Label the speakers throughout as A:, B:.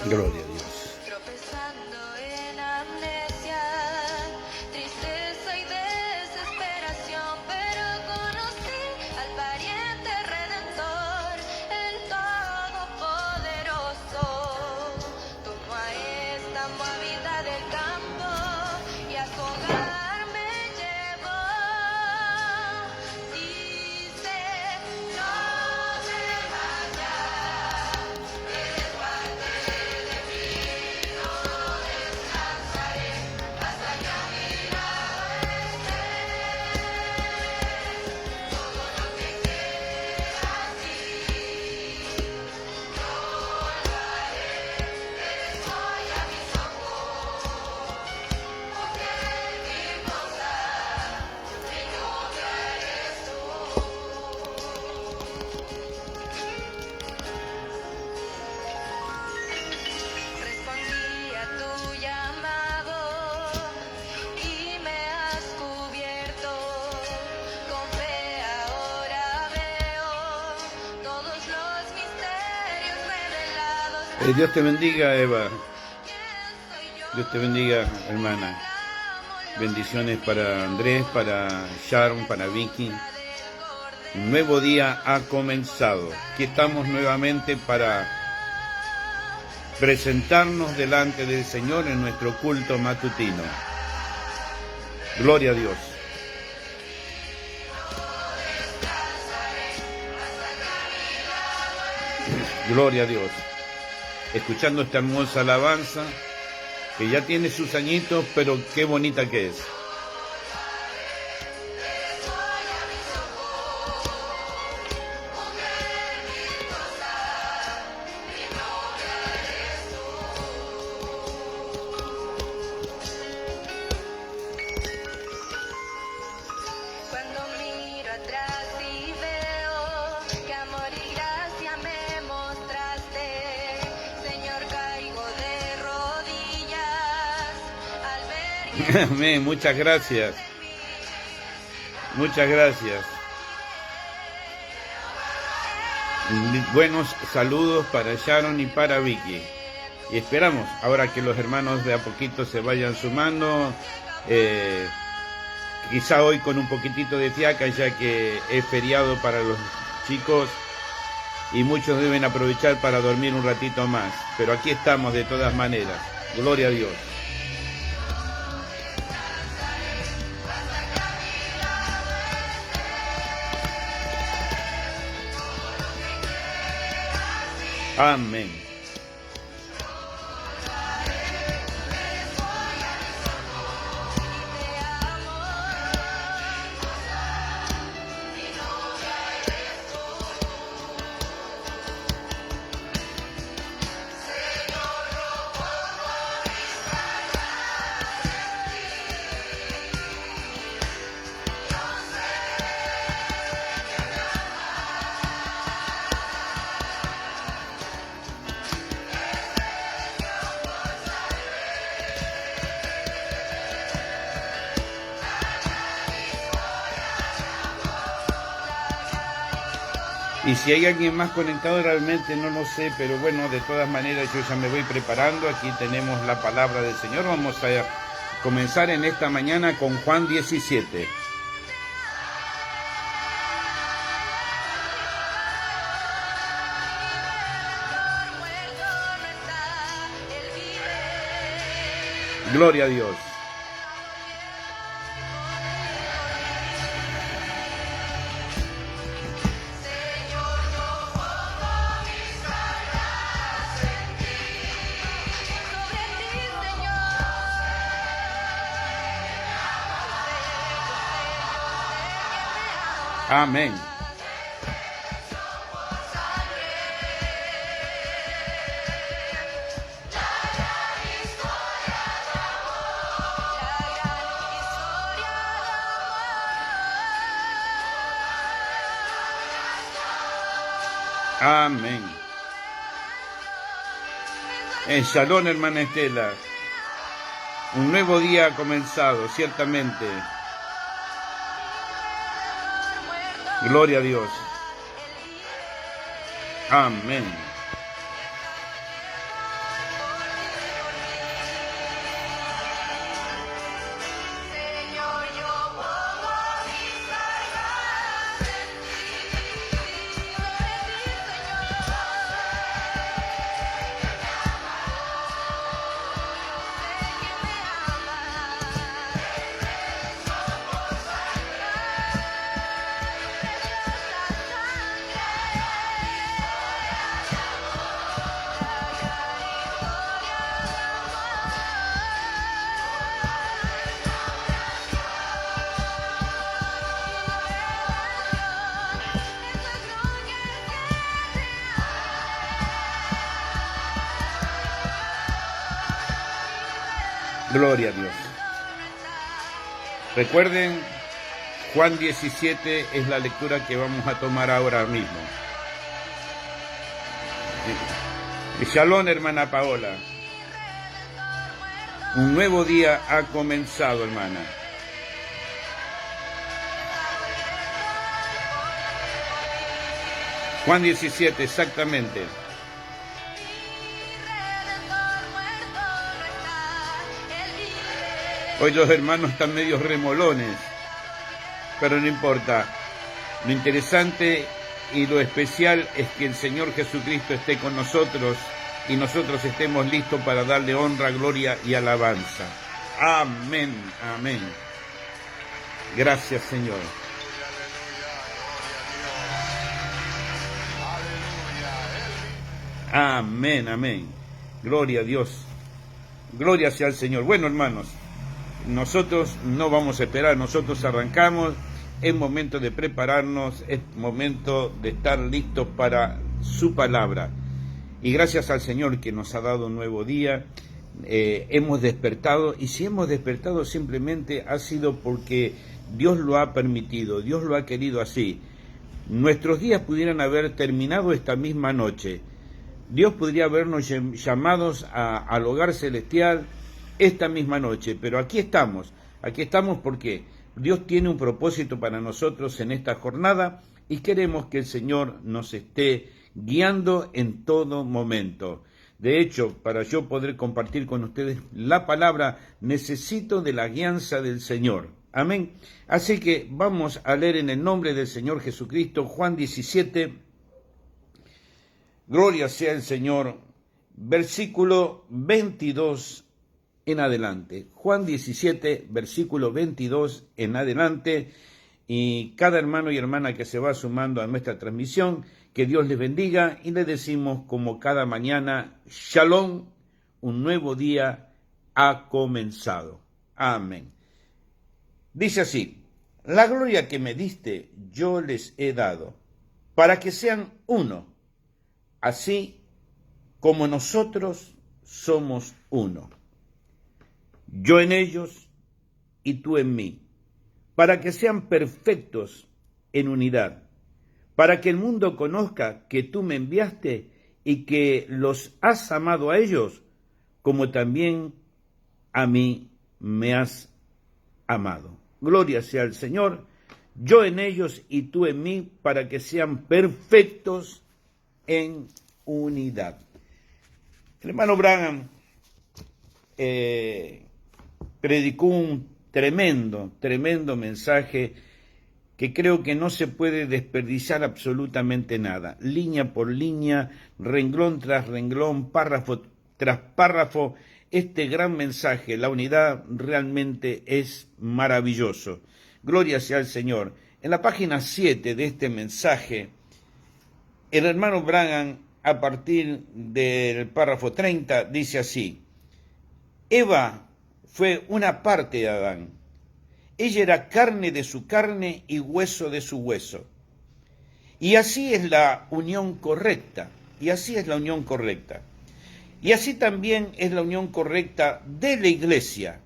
A: Gloria a Dios.
B: Tropezando en amnesia, tristeza y desesperación, pero conocí al pariente redentor, el Todopoderoso. Tomó a esta moabita del campo y a su hogar me llevó. Dice, no te vayas, eres parte de mí, no descansaré hasta que a mi lado estés. Todo lo que quieras ir, yo lo haré. Eres hoy a mis ojos, mujer hermosa, mi novia eres tú. Respondí a tu llamado y me has cubierto. Con fe ahora veo todos los misterios revelados.
A: Dios te bendiga, Eva.
B: ¿Quién soy yo?
A: Dios te bendiga, hermana. Bendiciones para Andrés, para Sharon, para Vicky. Un nuevo día ha comenzado. Aquí estamos nuevamente para presentarnos delante del Señor en nuestro culto matutino. Gloria a Dios. Gloria a Dios. Escuchando esta hermosa alabanza que ya tiene sus añitos, pero qué bonita que es.
B: Cuando miro atrás y veo que amor y gracia me mostraste, Señor, caigo de rodillas al ver que
A: Amén, muchas gracias. Muchas gracias. Buenos saludos para Sharon y para Vicky. Y esperamos ahora que los hermanos de a poquito se vayan sumando. Quizá hoy con un poquitito de fiaca, ya que es feriado para los chicos y muchos deben aprovechar para dormir un ratito más. Pero aquí estamos de todas maneras. Gloria a Dios. Amén. Y si hay alguien más conectado, realmente no lo sé, pero bueno, de todas maneras yo ya me voy preparando. Aquí tenemos la palabra del Señor. Vamos a comenzar en esta mañana con Juan 17.
B: muerto no está, él vive.
A: Gloria a Dios.
B: Señor, yo pongo mis alas en ti, sobre ti, Señor.
A: Amén. Amén. En Shalom, hermana Estela. Un nuevo día ha comenzado, ciertamente. Gloria a Dios. Amén. Gloria a Dios. Recuerden, Juan 17 es la lectura que vamos a tomar ahora mismo. Shalom, hermana Paola. Un nuevo día ha comenzado, hermana. Juan 17, exactamente. Hoy los hermanos están medio remolones, pero no importa. Lo interesante y lo especial es que el Señor Jesucristo esté con nosotros y nosotros estemos listos para darle honra, gloria y alabanza. Amén, amén. Gracias, Señor. Amén, amén. Gloria a Dios. Gloria sea al Señor. Bueno, hermanos, nosotros no vamos a esperar, nosotros arrancamos. Es momento de prepararnos, es momento de estar listos para su palabra. Y gracias al Señor que nos ha dado un nuevo día, hemos despertado, y si hemos despertado simplemente ha sido porque Dios lo ha permitido, Dios lo ha querido así. Nuestros días pudieran haber terminado esta misma noche. Dios podría habernos llamados al hogar celestial esta misma noche, pero aquí estamos porque Dios tiene un propósito para nosotros en esta jornada y queremos que el Señor nos esté guiando en todo momento. De hecho, para yo poder compartir con ustedes la palabra, necesito de la guianza del Señor. Amén. Así que vamos a leer en el nombre del Señor Jesucristo, Juan 17, gloria sea el Señor, versículo 22 en adelante. Juan 17, versículo 22 en adelante. Y cada hermano y hermana que se va sumando a nuestra transmisión, que Dios les bendiga y les decimos como cada mañana, Shalom, un nuevo día ha comenzado. Amén. Dice así: la gloria que me diste yo les he dado, para que sean uno, así como nosotros somos uno. Yo en ellos y tú en mí, para que sean perfectos en unidad, para que el mundo conozca que tú me enviaste y que los has amado a ellos, como también a mí me has amado. Gloria sea al Señor, yo en ellos y tú en mí, para que sean perfectos en unidad. El hermano Branham predicó un tremendo mensaje que creo que no se puede desperdiciar absolutamente nada. Línea por línea, renglón tras renglón, párrafo tras párrafo, este gran mensaje, la unidad, realmente es maravilloso. Gloria sea al Señor. En la página 7 de este mensaje, el hermano Branham, a partir del párrafo 30, dice así: Eva fue una parte de Adán. Ella era carne de su carne y hueso de su hueso. Y así es la unión correcta. Y así es la unión correcta. Y así también es la unión correcta de la iglesia.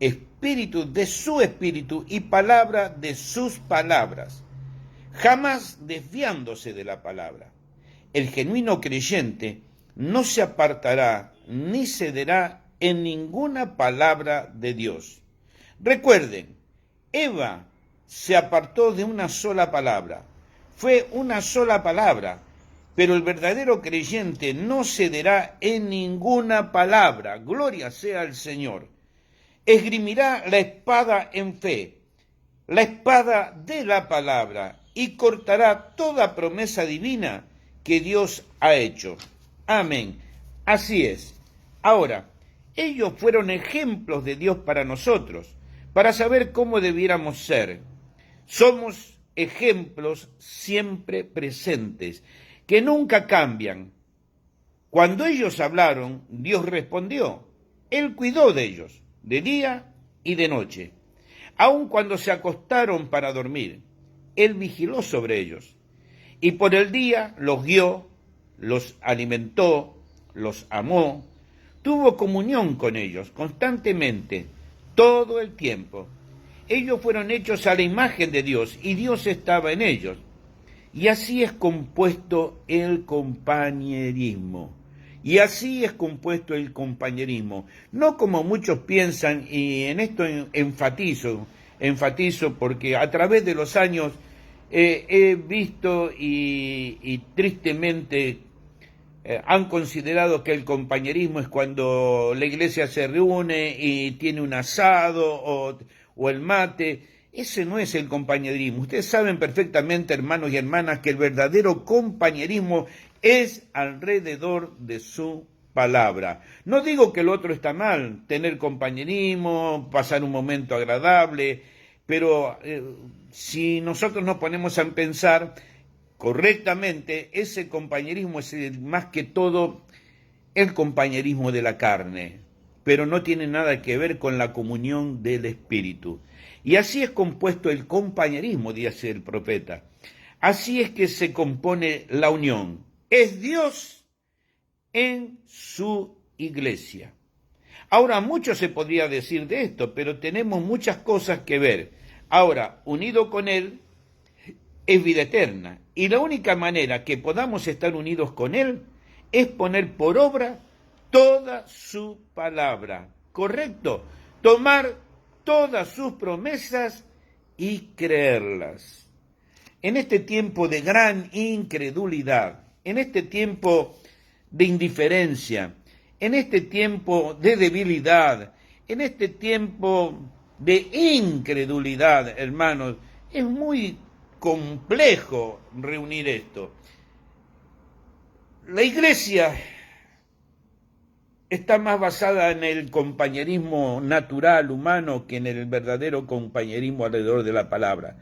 A: Espíritu de su espíritu y palabra de sus palabras. Jamás desviándose de la palabra. El genuino creyente no se apartará ni cederá en ninguna palabra de Dios. Recuerden, Eva se apartó de una sola palabra. Fue una sola palabra, pero el verdadero creyente no cederá en ninguna palabra. Gloria sea al Señor. Esgrimirá la espada en fe, la espada de la palabra, y cortará toda promesa divina que Dios ha hecho. Amén. Así es. Ahora, ellos fueron ejemplos de Dios para nosotros, para saber cómo debiéramos ser. Somos ejemplos siempre presentes, que nunca cambian. Cuando ellos hablaron, Dios respondió. Él cuidó de ellos, de día y de noche. Aun cuando se acostaron para dormir, Él vigiló sobre ellos. Y por el día los guió, los alimentó, los amó, tuvo comunión con ellos constantemente, todo el tiempo. Ellos fueron hechos a la imagen de Dios y Dios estaba en ellos. Y así es compuesto el compañerismo. Y así es compuesto el compañerismo. No como muchos piensan, y en esto enfatizo porque a través de los años he visto y tristemente han considerado que el compañerismo es cuando la iglesia se reúne y tiene un asado o el mate. Ese no es el compañerismo. Ustedes saben perfectamente, hermanos y hermanas, que el verdadero compañerismo es alrededor de su palabra. No digo que el otro está mal, tener compañerismo, pasar un momento agradable, pero si nosotros nos ponemos a pensar correctamente, ese compañerismo es más que todo el compañerismo de la carne, pero no tiene nada que ver con la comunión del Espíritu. Y así es compuesto el compañerismo, dice el profeta. Así es que se compone la unión. Es Dios en su iglesia. Ahora, mucho se podría decir de esto, pero tenemos muchas cosas que ver. Ahora, unido con Él es vida eterna. Y la única manera que podamos estar unidos con Él es poner por obra toda su palabra. ¿Correcto? Tomar todas sus promesas y creerlas. En este tiempo de gran incredulidad, en este tiempo de indiferencia, en este tiempo de debilidad, en este tiempo de incredulidad, hermanos, es muy complejo reunir esto. La iglesia está más basada en el compañerismo natural, humano, que en el verdadero compañerismo alrededor de la palabra.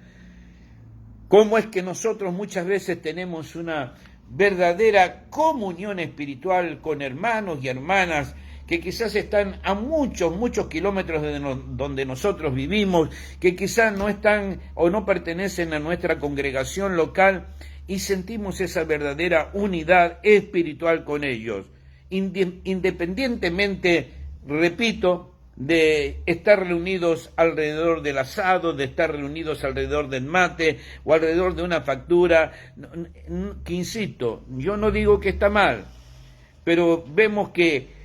A: ¿Cómo es que nosotros muchas veces tenemos una verdadera comunión espiritual con hermanos y hermanas que quizás están a muchos kilómetros de donde nosotros vivimos, que quizás no están o no pertenecen a nuestra congregación local, y sentimos esa verdadera unidad espiritual con ellos, independientemente, repito, de estar reunidos alrededor del asado, de estar reunidos alrededor del mate o alrededor de una factura, que insisto, yo no digo que está mal, pero vemos que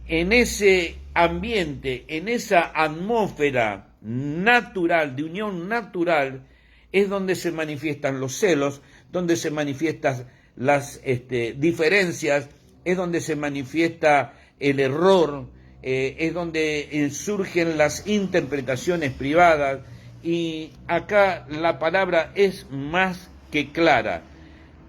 A: en ese ambiente, en esa atmósfera natural, de unión natural, es donde se manifiestan los celos, donde se manifiestan las diferencias, es donde se manifiesta el error, es donde surgen las interpretaciones privadas, y acá la palabra es más que clara,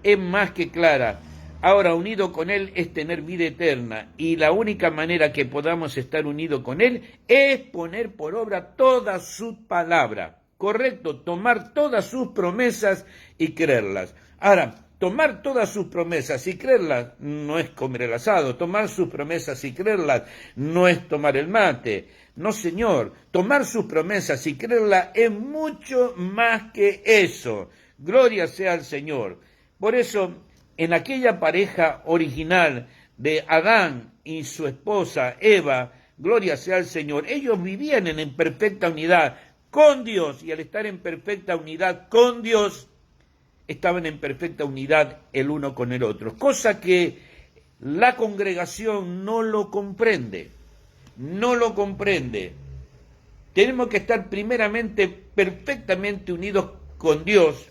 A: es más que clara. Ahora, unido con Él es tener vida eterna, y la única manera que podamos estar unidos con Él es poner por obra toda su palabra, ¿correcto? Tomar todas sus promesas y creerlas. Ahora, tomar todas sus promesas y creerlas no es comer el asado. Tomar sus promesas y creerlas no es tomar el mate. No, señor. Tomar sus promesas y creerlas es mucho más que eso. Gloria sea al Señor. Por eso, en aquella pareja original de Adán y su esposa Eva, gloria sea al Señor, ellos vivían en perfecta unidad con Dios, y al estar en perfecta unidad con Dios, estaban en perfecta unidad el uno con el otro, cosa que la congregación no lo comprende, no lo comprende. Tenemos que estar primeramente perfectamente unidos con Dios,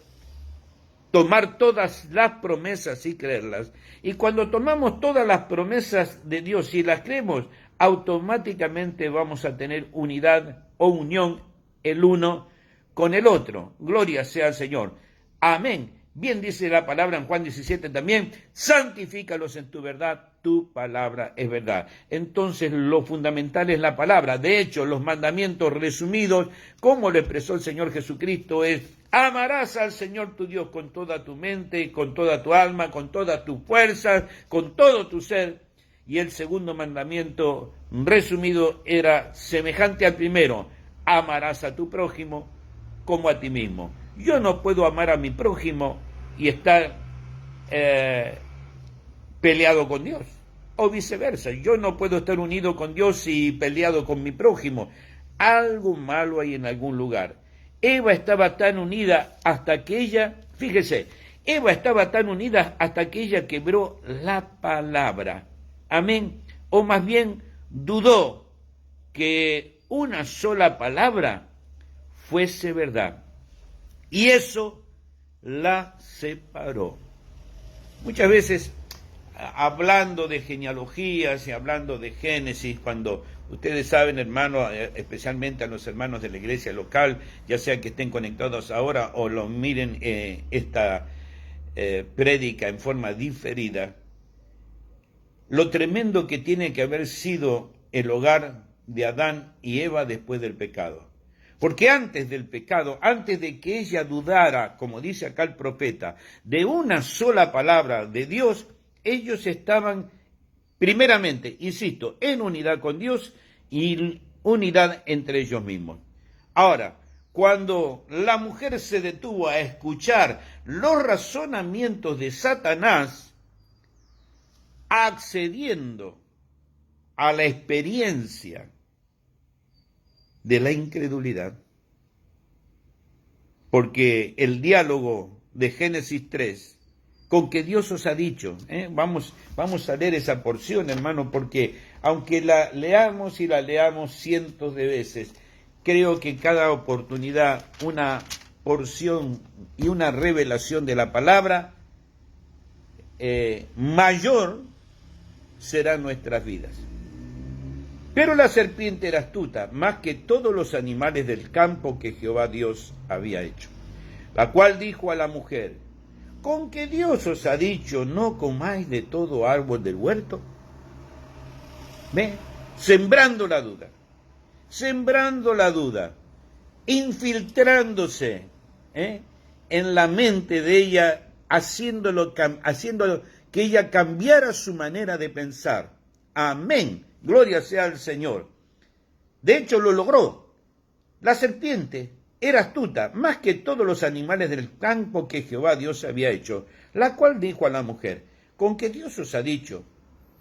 A: tomar todas las promesas y creerlas, y cuando tomamos todas las promesas de Dios y las creemos, automáticamente vamos a tener unidad o unión el uno con el otro. Gloria sea al Señor. Amén. Bien dice la palabra en Juan 17 también, santifícalos en tu verdad, tu palabra es verdad. Entonces lo fundamental es la palabra. De hecho, los mandamientos resumidos, como lo expresó el Señor Jesucristo, es: amarás al Señor tu Dios con toda tu mente, con toda tu alma, con todas tus fuerzas, con todo tu ser. Y el segundo mandamiento resumido era semejante al primero: amarás a tu prójimo como a ti mismo. Yo no puedo amar a mi prójimo y estar peleado con Dios. o viceversa. Yo no puedo estar unido con Dios y peleado con mi prójimo. Algo malo hay en algún lugar. Eva estaba tan unida hasta que ella, fíjese, Eva estaba tan unida hasta que ella quebró la palabra. Amén. O más bien dudó que una sola palabra fuese verdad. Y eso la separó. Muchas veces, hablando de genealogías y hablando de Génesis, cuando ustedes saben, hermanos, especialmente a los hermanos de la iglesia local, ya sea que estén conectados ahora o lo miren esta prédica en forma diferida, lo tremendo que tiene que haber sido el hogar de Adán y Eva después del pecado. Porque antes del pecado, antes de que ella dudara, como dice acá el profeta, de una sola palabra de Dios, ellos estaban primeramente, insisto, en unidad con Dios y unidad entre ellos mismos. Ahora, cuando la mujer se detuvo a escuchar los razonamientos de Satanás, accediendo a la experiencia de la incredulidad, porque el diálogo de Génesis 3, con que Dios os ha dicho, vamos a leer esa porción, hermano, porque aunque la leamos y la leamos cientos de veces, creo que cada oportunidad una porción y una revelación de la palabra mayor será nuestras vidas. Pero la serpiente era astuta, más que todos los animales del campo que Jehová Dios había hecho, la cual dijo a la mujer: ¿con que Dios os ha dicho no comáis de todo árbol del huerto? ¿Ve? Sembrando la duda, infiltrándose en la mente de ella, haciéndolo que ella cambiara su manera de pensar. Amén. Gloria sea al Señor. De hecho, lo logró. La serpiente era astuta, más que todos los animales del campo que Jehová Dios había hecho, la cual dijo a la mujer: ¿con que Dios os ha dicho,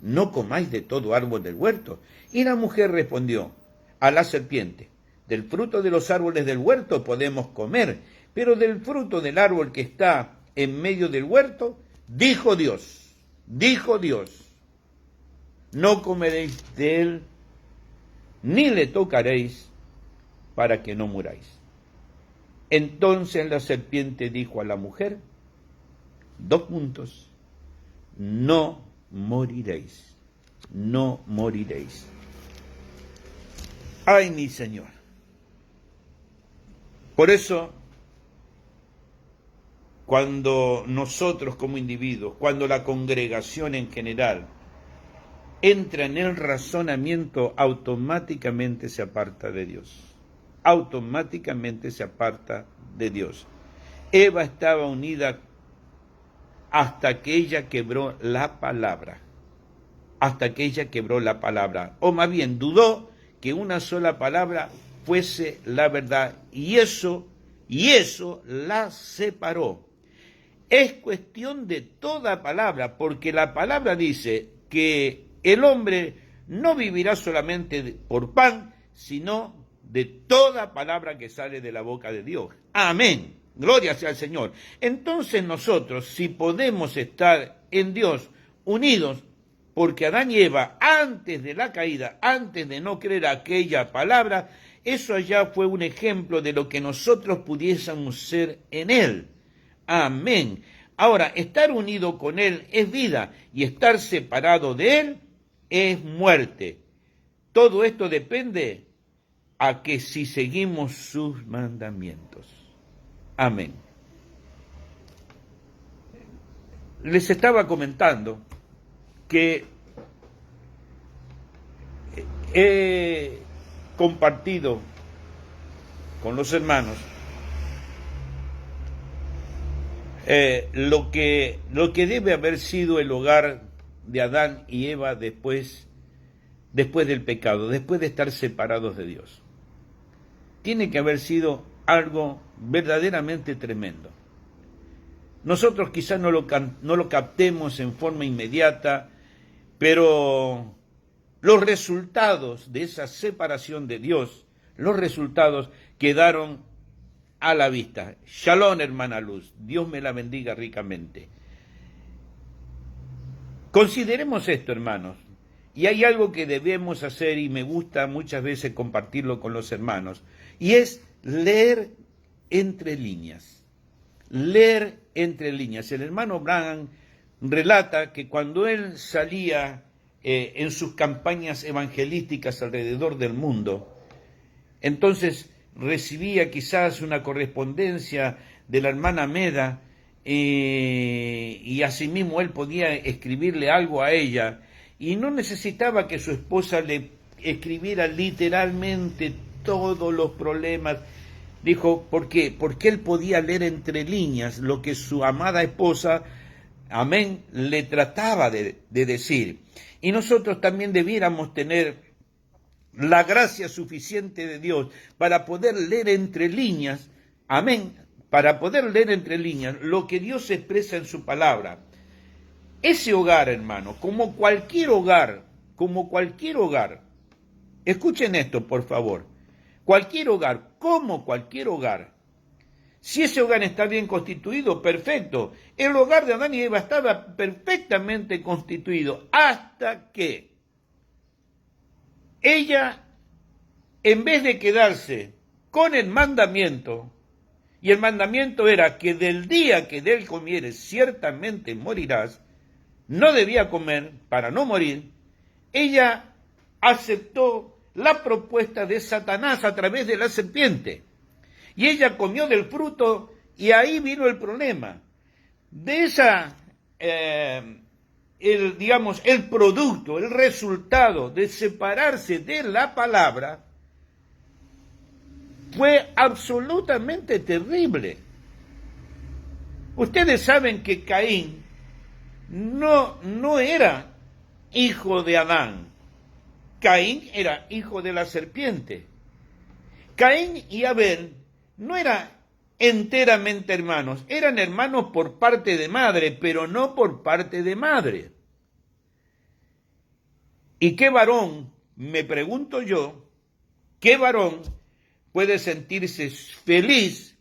A: no comáis de todo árbol del huerto? Y la mujer respondió a la serpiente: del fruto de los árboles del huerto podemos comer, pero del fruto del árbol que está en medio del huerto, dijo Dios, no comeréis de él, ni le tocaréis, para que no muráis. Entonces la serpiente dijo a la mujer: no moriréis. Ay, mi Señor. Por eso, cuando nosotros como individuos, cuando la congregación en general entra en el razonamiento, automáticamente se aparta de Dios. Eva estaba unida hasta que ella quebró la palabra. O más bien, dudó que una sola palabra fuese la verdad. Y eso la separó. Es cuestión de toda palabra, porque la palabra dice que el hombre no vivirá solamente por pan, sino de toda palabra que sale de la boca de Dios. Amén. Gloria sea al Señor. Entonces nosotros, si podemos estar en Dios unidos, porque Adán y Eva, antes de la caída, antes de no creer aquella palabra, eso allá fue un ejemplo de lo que nosotros pudiésemos ser en Él. Amén. Ahora, estar unido con Él es vida, y estar separado de Él es muerte. Todo esto depende a que si seguimos sus mandamientos. Amén. Les estaba comentando que he compartido con los hermanos lo que debe haber sido el hogar de Adán y Eva después del pecado, después de estar separados de Dios. Tiene que haber sido algo verdaderamente tremendo. Nosotros quizás no lo captemos en forma inmediata, Pero los resultados de esa separación de Dios, los resultados quedaron a la vista. Shalom, hermana Luz, Dios me la bendiga ricamente. Consideremos esto, hermanos, y hay algo que debemos hacer y me gusta muchas veces compartirlo con los hermanos, y es leer entre líneas. Leer entre líneas. El hermano Branham relata que cuando él salía en sus campañas evangelísticas alrededor del mundo, entonces recibía quizás una correspondencia de la hermana Meda, y asimismo él podía escribirle algo a ella y no necesitaba que su esposa le escribiera literalmente todos los problemas. Dijo, ¿por qué? Porque él podía leer entre líneas lo que su amada esposa, amén, le trataba de decir. Y nosotros también debiéramos tener la gracia suficiente de Dios para poder leer entre líneas, amén, para poder leer entre líneas lo que Dios expresa en su palabra. Ese hogar, hermano, como cualquier hogar, escuchen esto, por favor, cualquier hogar, como cualquier hogar, si ese hogar está bien constituido, perfecto. El hogar de Adán y Eva estaba perfectamente constituido hasta que ella, en vez de quedarse con el mandamiento, y el mandamiento era que del día que de él comieres ciertamente morirás, no debía comer para no morir, ella aceptó la propuesta de Satanás a través de la serpiente. Y ella comió del fruto y ahí vino el problema. De esa, el producto, el resultado de separarse de la palabra fue absolutamente terrible. Ustedes saben que Caín no era hijo de Adán. Caín era hijo de la serpiente. Caín y Abel no eran enteramente hermanos, eran hermanos por parte de madre, pero no por parte de madre. ¿Y qué varón, me pregunto yo, qué varón puede sentirse feliz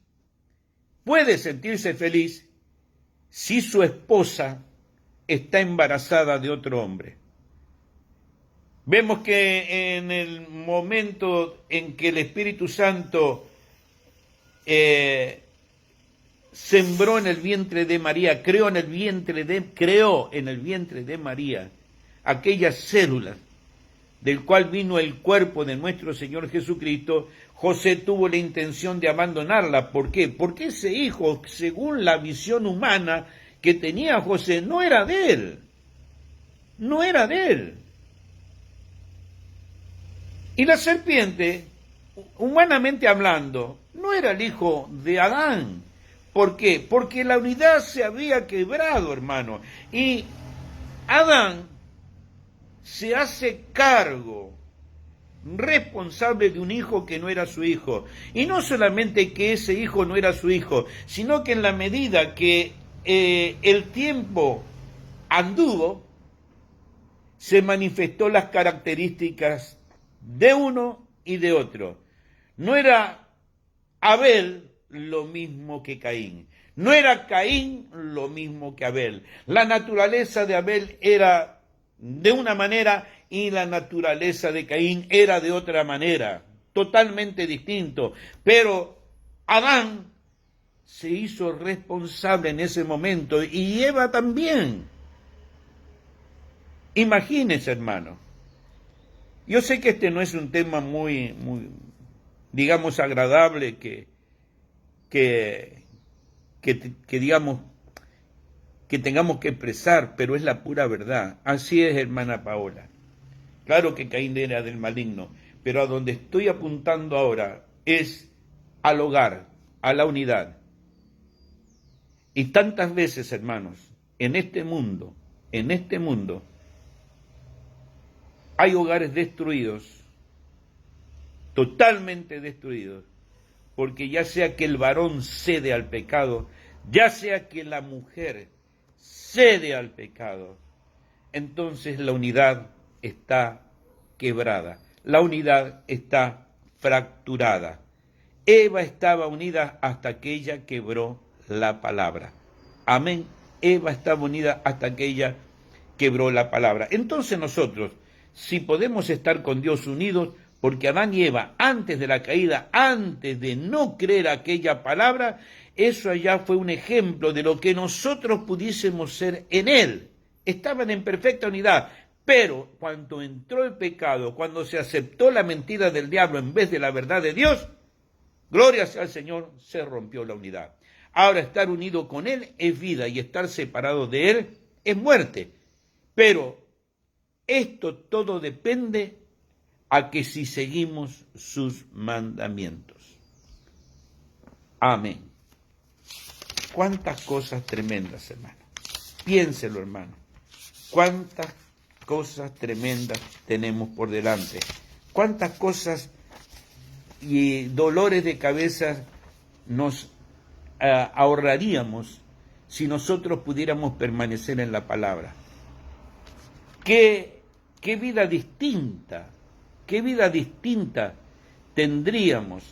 A: si su esposa está embarazada de otro hombre? Vemos que en el momento en que el Espíritu Santo sembró en el vientre de María, creó en el vientre de María aquellas células del cual vino el cuerpo de nuestro Señor Jesucristo, José tuvo la intención de abandonarla. ¿Por qué? Porque ese hijo, según la visión humana que tenía José, no era de él. No era de él. Y la serpiente, humanamente hablando, no era el hijo de Adán. ¿Por qué? Porque la unidad se había quebrado, hermano. Y Adán se hace cargo, responsable de un hijo que no era su hijo. Y no solamente que ese hijo no era su hijo, sino que en la medida que el tiempo anduvo, se manifestó las características de uno y de otro. No era Abel lo mismo que Caín. No era Caín lo mismo que Abel. La naturaleza de Abel era de una manera y la naturaleza de Caín era de otra manera, totalmente distinto. Pero Adán se hizo responsable en ese momento y Eva también. Imagínense, hermano. Yo sé que este no es un tema muy digamos, agradable digamos, que tengamos que expresar, pero es la pura verdad. Así es, hermana Paola. Claro que Caín era del maligno, pero a donde estoy apuntando ahora es al hogar, a la unidad. Y tantas veces, hermanos, en este mundo, hay hogares destruidos, totalmente destruidos, porque ya sea que el varón cede al pecado, ya sea que la mujer cede al pecado, entonces la unidad está quebrada, la unidad está fracturada. Eva estaba unida hasta que ella quebró la palabra. Amén. Eva estaba unida hasta que ella quebró la palabra. Entonces nosotros, si podemos estar con Dios unidos, porque Adán y Eva, antes de la caída, antes de no creer aquella palabra, eso allá fue un ejemplo de lo que nosotros pudiésemos ser en Él. Estaban en perfecta unidad, pero cuando entró el pecado, cuando se aceptó la mentira del diablo en vez de la verdad de Dios, gloria sea al Señor, se rompió la unidad. Ahora estar unido con Él es vida y estar separado de Él es muerte. Pero esto todo depende a que si seguimos sus mandamientos. Amén. Cuántas cosas tremendas, hermano. Piénselo, hermano. Cuántas cosas tremendas tenemos por delante. Cuántas cosas y dolores de cabeza nos ahorraríamos si nosotros pudiéramos permanecer en la palabra. ¿Qué vida distinta tendríamos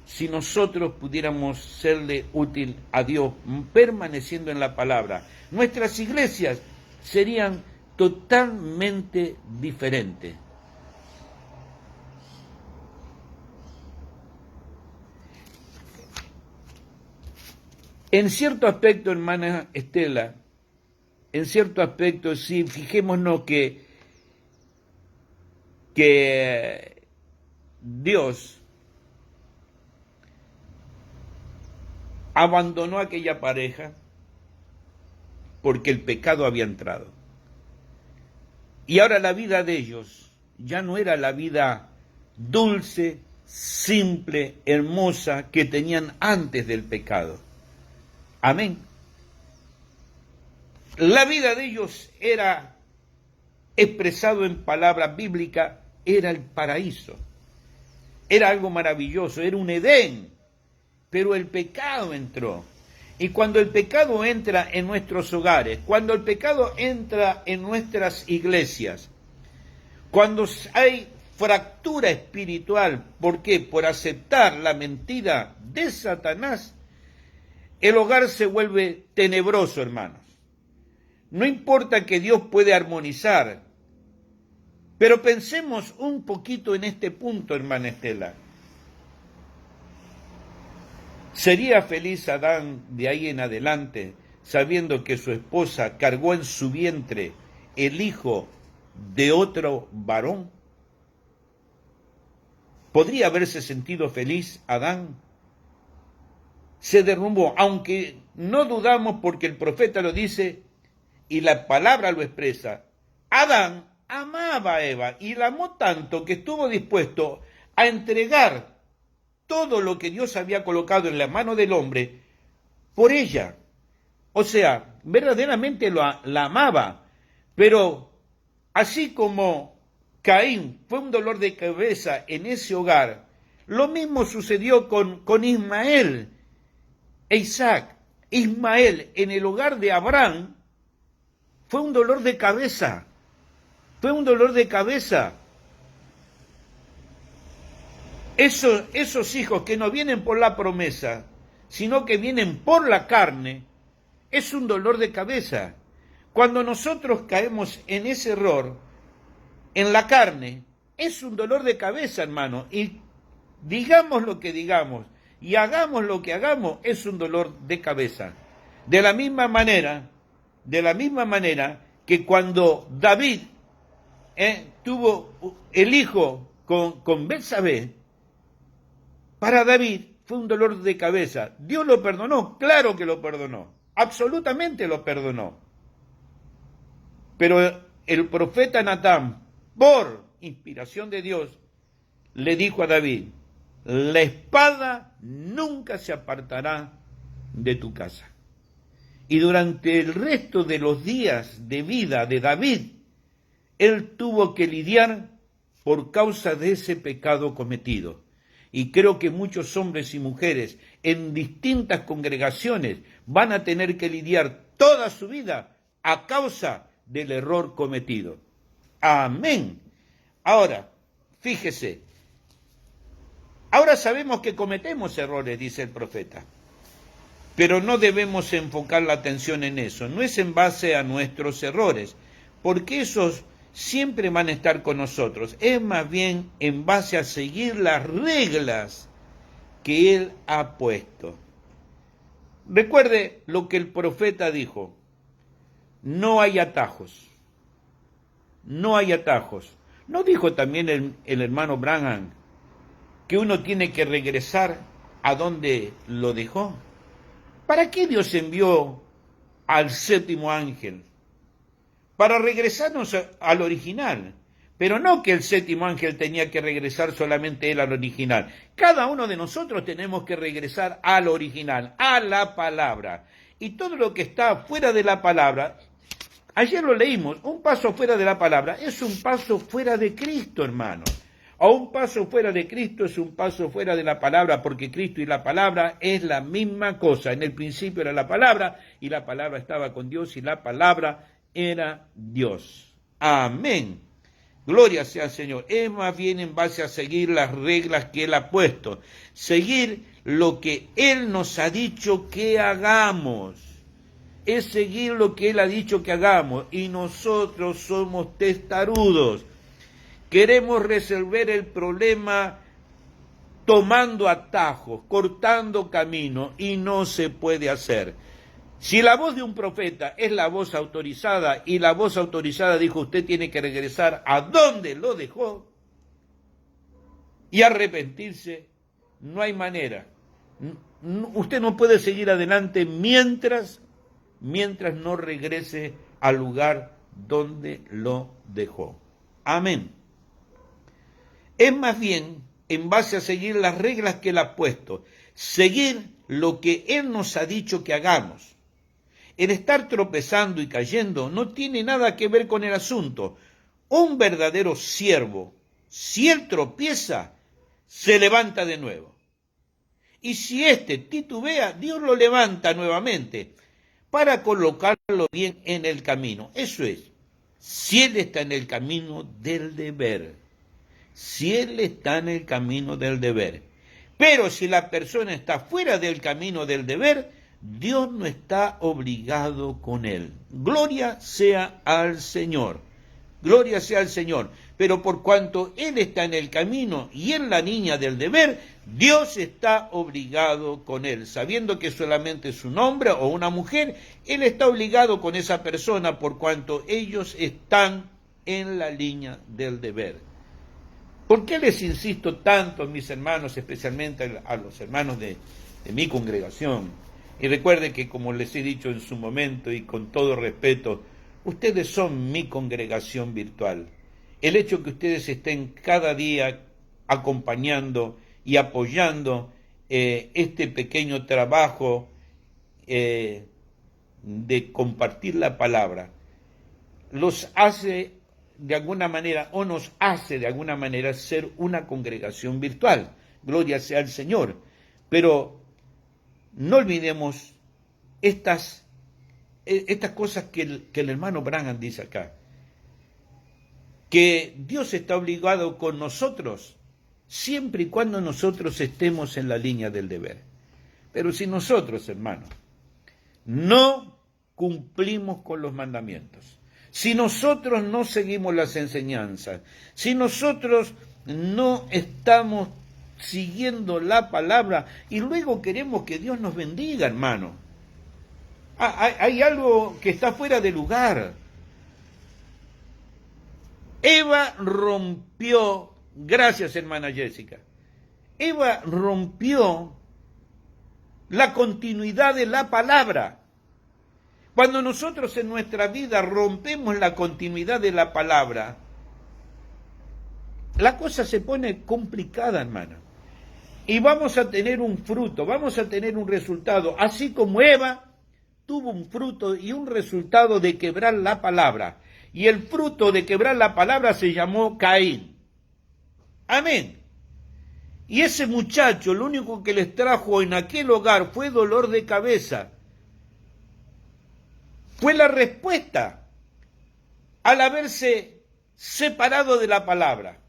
A: si nosotros pudiéramos serle útil a Dios permaneciendo en la palabra? Nuestras iglesias serían totalmente diferentes. En cierto aspecto, hermana Estela, en cierto aspecto, sí, fijémonos que Dios abandonó a aquella pareja porque el pecado había entrado. Y ahora la vida de ellos ya no era la vida dulce, simple, hermosa que tenían antes del pecado. Amén. La vida de ellos era, expresado en palabra bíblica, era el paraíso. Era algo maravilloso, era un Edén. Pero el pecado entró. Y cuando el pecado entra en nuestros hogares, cuando el pecado entra en nuestras iglesias, cuando hay fractura espiritual, ¿por qué? Por aceptar la mentira de Satanás, el hogar se vuelve tenebroso, hermanos. No importa que Dios puede armonizar, pero pensemos un poquito en este punto, hermana Estela. ¿Sería feliz Adán de ahí en adelante sabiendo que su esposa cargó en su vientre el hijo de otro varón? ¿Podría haberse sentido feliz Adán? Se derrumbó, aunque no dudamos porque el profeta lo dice y la palabra lo expresa. Adán amaba a Eva y la amó tanto que estuvo dispuesto a entregar todo lo que Dios había colocado en la mano del hombre por ella. O sea, verdaderamente la amaba. Pero así como Caín fue un dolor de cabeza en ese hogar, lo mismo sucedió con Ismael e Isaac. Ismael en el hogar de Abraham fue un dolor de cabeza. Fue un dolor de cabeza. Esos hijos que no vienen por la promesa, sino que vienen por la carne, es un dolor de cabeza. Cuando nosotros caemos en ese error, en la carne, es un dolor de cabeza, hermano. Y digamos lo que digamos y hagamos lo que hagamos, es un dolor de cabeza. De la misma manera que cuando David tuvo el hijo con Betsabé, para David fue un dolor de cabeza. ¿Dios lo perdonó? Claro que lo perdonó. Absolutamente lo perdonó. Pero el profeta Natán, por inspiración de Dios, le dijo a David: la espada nunca se apartará de tu casa. Y durante el resto de los días de vida de David, él tuvo que lidiar por causa de ese pecado cometido. Y creo que muchos hombres y mujeres en distintas congregaciones van a tener que lidiar toda su vida a causa del error cometido. Amén. Ahora, fíjese, ahora sabemos que cometemos errores, dice el profeta, pero no debemos enfocar la atención en eso, no es en base a nuestros errores, porque esos siempre van a estar con nosotros, es más bien en base a seguir las reglas que Él ha puesto. Recuerde lo que el profeta dijo, no hay atajos, no hay atajos. ¿No dijo también el hermano Branham que uno tiene que regresar a donde lo dejó? ¿Para qué Dios envió al séptimo ángel? Para regresarnos al original. Pero no que el séptimo ángel tenía que regresar solamente él al original. Cada uno de nosotros tenemos que regresar al original, a la palabra. Y todo lo que está fuera de la palabra, ayer lo leímos, un paso fuera de la palabra es un paso fuera de Cristo, hermano. O un paso fuera de Cristo es un paso fuera de la palabra, porque Cristo y la palabra es la misma cosa. En el principio era la palabra, y la palabra estaba con Dios, y la palabra era Dios. Amén. Gloria sea al Señor. Es más bien en base a seguir las reglas que Él ha puesto. Seguir lo que Él nos ha dicho que hagamos. Es seguir lo que Él ha dicho que hagamos. Y nosotros somos testarudos. Queremos resolver el problema tomando atajos, cortando camino, y no se puede hacer. Si la voz de un profeta es la voz autorizada, y la voz autorizada dijo usted tiene que regresar a donde lo dejó y arrepentirse, no hay manera. Usted no puede seguir adelante mientras no regrese al lugar donde lo dejó. Amén. Es más bien en base a seguir las reglas que Él ha puesto, seguir lo que Él nos ha dicho que hagamos. El estar tropezando y cayendo no tiene nada que ver con el asunto. Un verdadero siervo, si él tropieza, se levanta de nuevo. Y si éste titubea, Dios lo levanta nuevamente para colocarlo bien en el camino. Eso es, si él está en el camino del deber. Si él está en el camino del deber. Pero si la persona está fuera del camino del deber, Dios no está obligado con él. Gloria sea al Señor. Gloria sea al Señor. Pero por cuanto él está en el camino y en la línea del deber, Dios está obligado con él. Sabiendo que solamente es un hombre o una mujer, él está obligado con esa persona por cuanto ellos están en la línea del deber. ¿Por qué les insisto tanto, mis hermanos, especialmente a los hermanos de mi congregación? Y recuerde que, como les he dicho en su momento y con todo respeto, ustedes son mi congregación virtual. El hecho que ustedes estén cada día acompañando y apoyando este pequeño trabajo de compartir la palabra, los hace de alguna manera, o nos hace de alguna manera ser una congregación virtual. Gloria sea al Señor. Pero no olvidemos estas cosas que el hermano Branham dice acá. Que Dios está obligado con nosotros siempre y cuando nosotros estemos en la línea del deber. Pero si nosotros, hermanos, no cumplimos con los mandamientos, si nosotros no seguimos las enseñanzas, si nosotros no estamos siguiendo la palabra y luego queremos que Dios nos bendiga, hermano, hay algo que está fuera de lugar. Eva rompió, gracias hermana Jessica, Eva rompió la continuidad de la palabra. Cuando nosotros en nuestra vida rompemos la continuidad de la palabra, la cosa se pone complicada, hermano. Y vamos a tener un fruto, vamos a tener un resultado, así como Eva tuvo un fruto y un resultado de quebrar la palabra. Y el fruto de quebrar la palabra se llamó Caín. Amén. Y ese muchacho, lo único que les trajo en aquel hogar fue dolor de cabeza. Fue la respuesta al haberse separado de la palabra.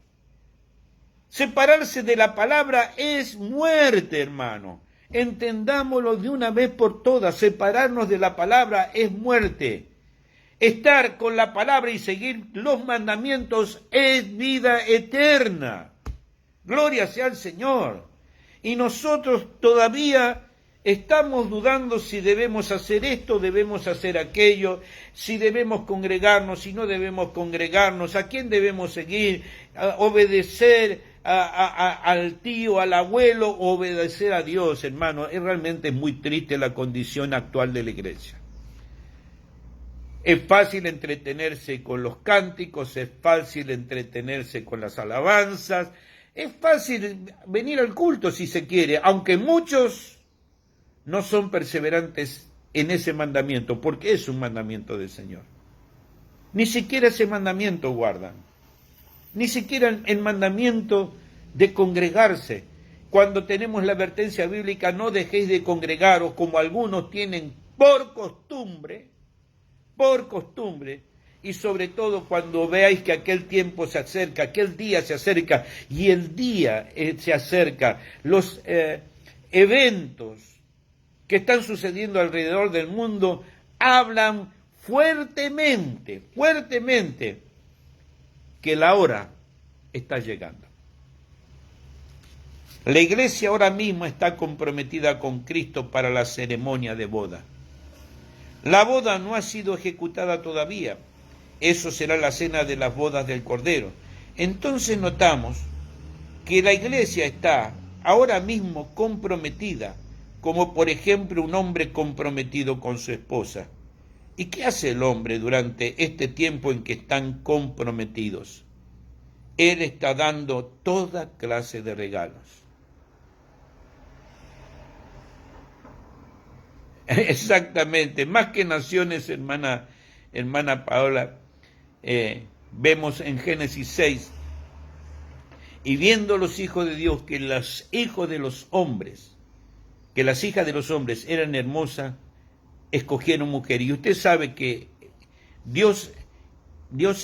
A: Separarse de la palabra es muerte, hermano. Entendámoslo de una vez por todas. Separarnos de la palabra es muerte. Estar con la palabra y seguir los mandamientos es vida eterna. Gloria sea al Señor. Y nosotros todavía estamos dudando si debemos hacer esto, debemos hacer aquello, si debemos congregarnos, si no debemos congregarnos, a quién debemos seguir, obedecer al tío, al abuelo, obedecer a Dios, hermano. Realmente es muy triste la condición actual de la iglesia. Es fácil entretenerse con los cánticos, es fácil entretenerse con las alabanzas, es fácil venir al culto si se quiere, aunque muchos no son perseverantes en ese mandamiento, porque es un mandamiento del Señor. Ni siquiera ese mandamiento guardan, ni siquiera el mandamiento de congregarse. Cuando tenemos la advertencia bíblica, no dejéis de congregaros como algunos tienen por costumbre, y sobre todo cuando veáis que aquel tiempo se acerca, aquel día se acerca, y el día se acerca, los eventos que están sucediendo alrededor del mundo hablan fuertemente, que la hora está llegando. La iglesia ahora mismo está comprometida con Cristo para la ceremonia de boda. La boda no ha sido ejecutada todavía. Eso será la cena de las bodas del Cordero. Entonces notamos que la iglesia está ahora mismo comprometida, como por ejemplo un hombre comprometido con su esposa. ¿Y qué hace el hombre durante este tiempo en que están comprometidos? Él está dando toda clase de regalos. Exactamente, más que naciones, hermana Paola, vemos en Génesis 6, y viendo los hijos de Dios que los hijos de los hombres, que las hijas de los hombres eran hermosas, escogieron mujer. Y usted sabe que Dios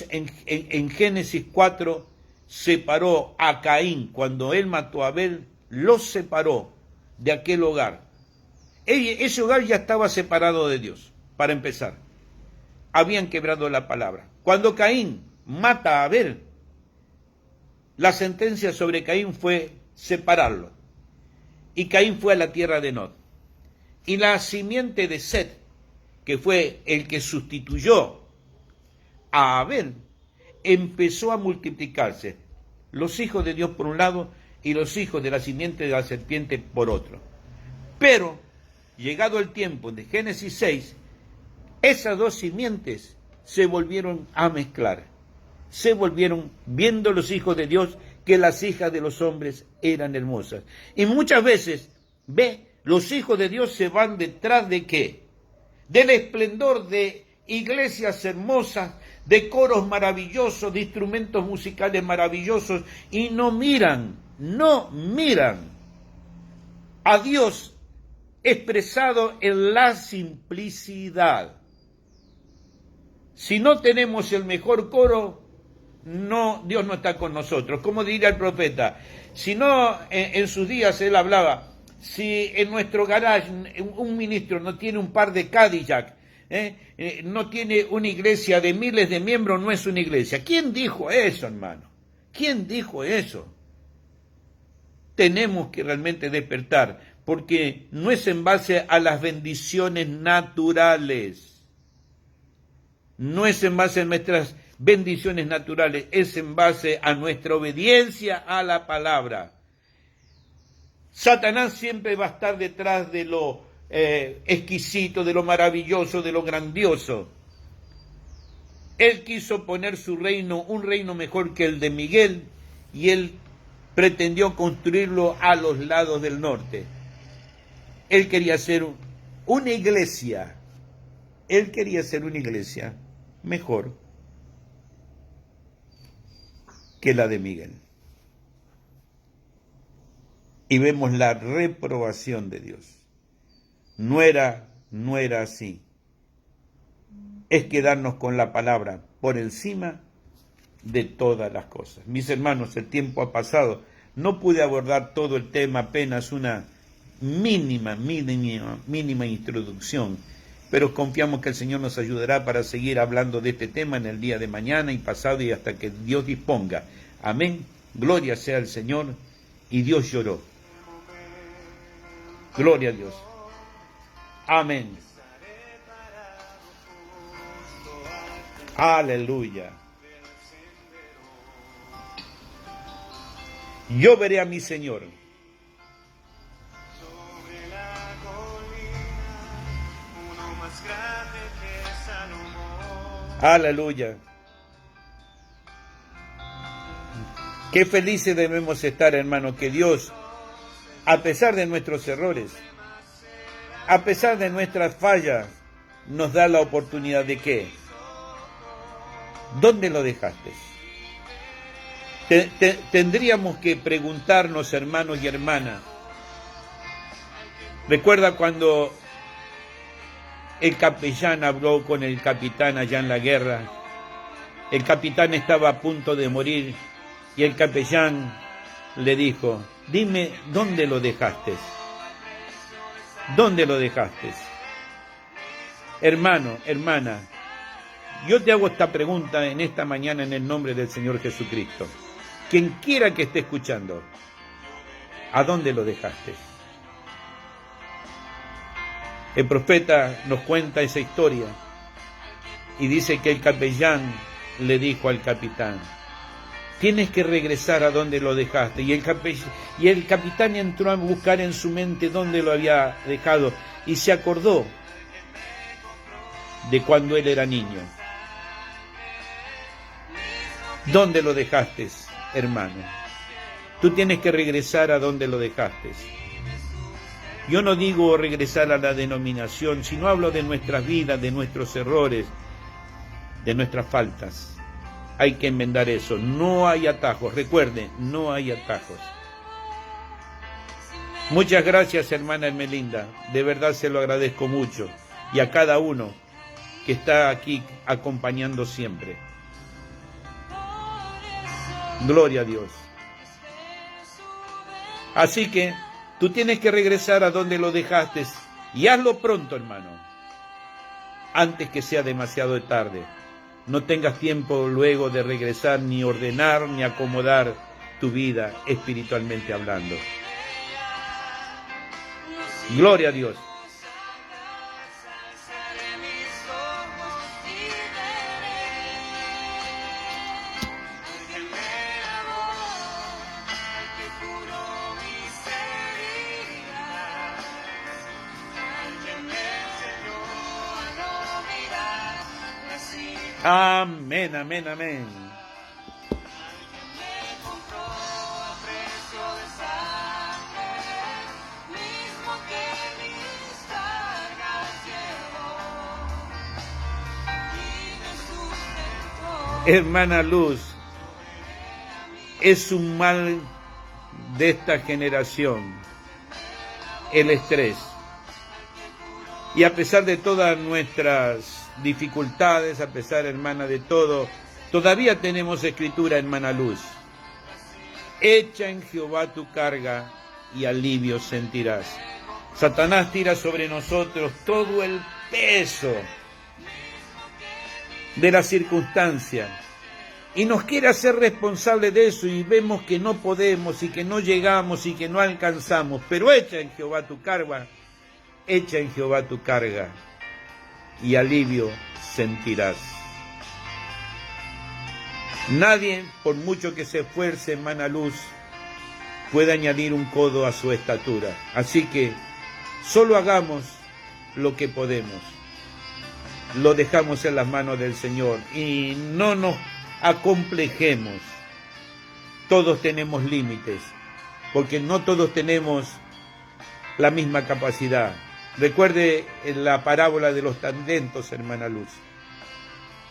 A: en Génesis 4 separó a Caín, cuando él mató a Abel, los separó de aquel hogar. Ese hogar ya estaba separado de Dios, para empezar. Habían quebrado la palabra. Cuando Caín mata a Abel, la sentencia sobre Caín fue separarlo. Y Caín fue a la tierra de Nod. Y la simiente de Set, que fue el que sustituyó a Abel, empezó a multiplicarse. Los hijos de Dios por un lado y los hijos de la simiente de la serpiente por otro. Pero, llegado el tiempo de Génesis 6, esas dos simientes se volvieron a mezclar. Se volvieron, viendo los hijos de Dios, que las hijas de los hombres eran hermosas. Y muchas veces, los hijos de Dios se van detrás de ¿qué? Del esplendor de iglesias hermosas, de coros maravillosos, de instrumentos musicales maravillosos, y no miran a Dios expresado en la simplicidad. Si no tenemos el mejor coro, Dios no está con nosotros. Como diría el profeta, si no, en sus días él hablaba, si en nuestro garage un ministro no tiene un par de Cadillac, no tiene una iglesia de miles de miembros, no es una iglesia. ¿Quién dijo eso, hermano? ¿Quién dijo eso? Tenemos que realmente despertar, porque no es en base a las bendiciones naturales, no es en base a nuestras bendiciones naturales, es en base a nuestra obediencia a la palabra. Satanás siempre va a estar detrás de lo exquisito, de lo maravilloso, de lo grandioso. Él quiso poner su reino, un reino mejor que el de Miguel, y él pretendió construirlo a los lados del norte. Él quería hacer una iglesia, mejor que la de Miguel. Y vemos la reprobación de Dios. No era así. es quedarnos con la palabra por encima de todas las cosas. Mis hermanos, el tiempo ha pasado. No pude abordar todo el tema, apenas una mínima introducción, pero confiamos que el Señor nos ayudará para seguir hablando de este tema en el día de mañana y pasado y hasta que Dios disponga. Amén. Gloria sea al Señor. Y Dios lloró. Gloria a Dios. Amén. Aleluya. Yo veré a mi Señor. Aleluya. Qué felices debemos estar, hermano, que Dios, a pesar de nuestros errores, a pesar de nuestras fallas, nos da la oportunidad de ¿qué? ¿Dónde lo dejaste? Tendríamos que preguntarnos, hermanos y hermanas. Recuerda cuando el capellán habló con el capitán allá en la guerra. El capitán estaba a punto de morir y el capellán le dijo: dime, ¿dónde lo dejaste? ¿Dónde lo dejaste? Hermano, hermana, yo te hago esta pregunta en esta mañana en el nombre del Señor Jesucristo. Quien quiera que esté escuchando, ¿a dónde lo dejaste? El profeta nos cuenta esa historia y dice que el capellán le dijo al capitán: tienes que regresar a donde lo dejaste. Y el capitán entró a buscar en su mente dónde lo había dejado y se acordó de cuando él era niño. ¿Dónde lo dejaste, hermano? Tú tienes que regresar a donde lo dejaste. Yo no digo regresar a la denominación, sino hablo de nuestras vidas, de nuestros errores, de nuestras faltas. Hay que enmendar eso. No hay atajos. Recuerden, no hay atajos. Muchas gracias, hermana Hermelinda. De verdad se lo agradezco mucho. Y a cada uno que está aquí acompañando siempre. Gloria a Dios. Así que tú tienes que regresar a donde lo dejaste. Y hazlo pronto, hermano. Antes que sea demasiado tarde. No tengas tiempo luego de regresar, ni ordenar, ni acomodar tu vida espiritualmente hablando. Gloria a Dios. Amén, amén, amén. Hermana Luz, es un mal de esta generación, el estrés. Y a pesar de todas nuestras dificultades, a pesar, hermana, de todo, todavía tenemos escritura, hermana Luz. Echa en Jehová tu carga y alivio sentirás. Satanás tira sobre nosotros todo el peso de la circunstancia y nos quiere hacer responsable de eso, y vemos que no podemos y que no llegamos y que no alcanzamos. Pero echa en Jehová tu carga, echa en Jehová tu carga y alivio sentirás. Nadie, por mucho que se esfuerce, hermana Luz, puede añadir un codo a su estatura. Así que solo hagamos lo que podemos. Lo dejamos en las manos del Señor y no nos acomplejemos. Todos tenemos límites, porque no todos tenemos la misma capacidad. Recuerde la parábola de los talentos, hermana Luz.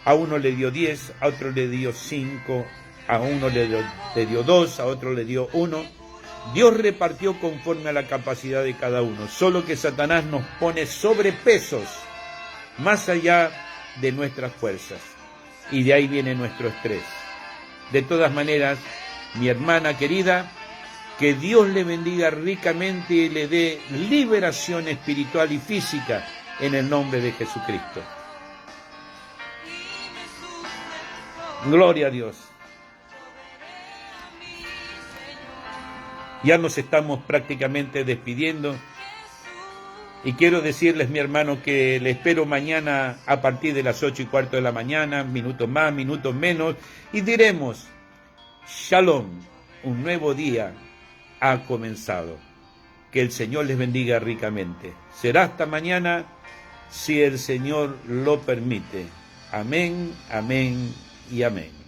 A: A uno le dio 10, a otro le dio 5, a uno le dio 2, a otro le dio 1. Dios repartió conforme a la capacidad de cada uno. Solo que Satanás nos pone sobrepesos, más allá de nuestras fuerzas. Y de ahí viene nuestro estrés. De todas maneras, mi hermana querida, que Dios le bendiga ricamente y le dé liberación espiritual y física en el nombre de Jesucristo. Gloria a Dios. Ya nos estamos prácticamente despidiendo. Y quiero decirles, mi hermano, que le espero mañana a partir de las 8:15 de la mañana, minutos más, minutos menos, y diremos, Shalom, un nuevo día ha comenzado. Que el Señor les bendiga ricamente. Será hasta mañana, si el Señor lo permite. Amén, amén y amén.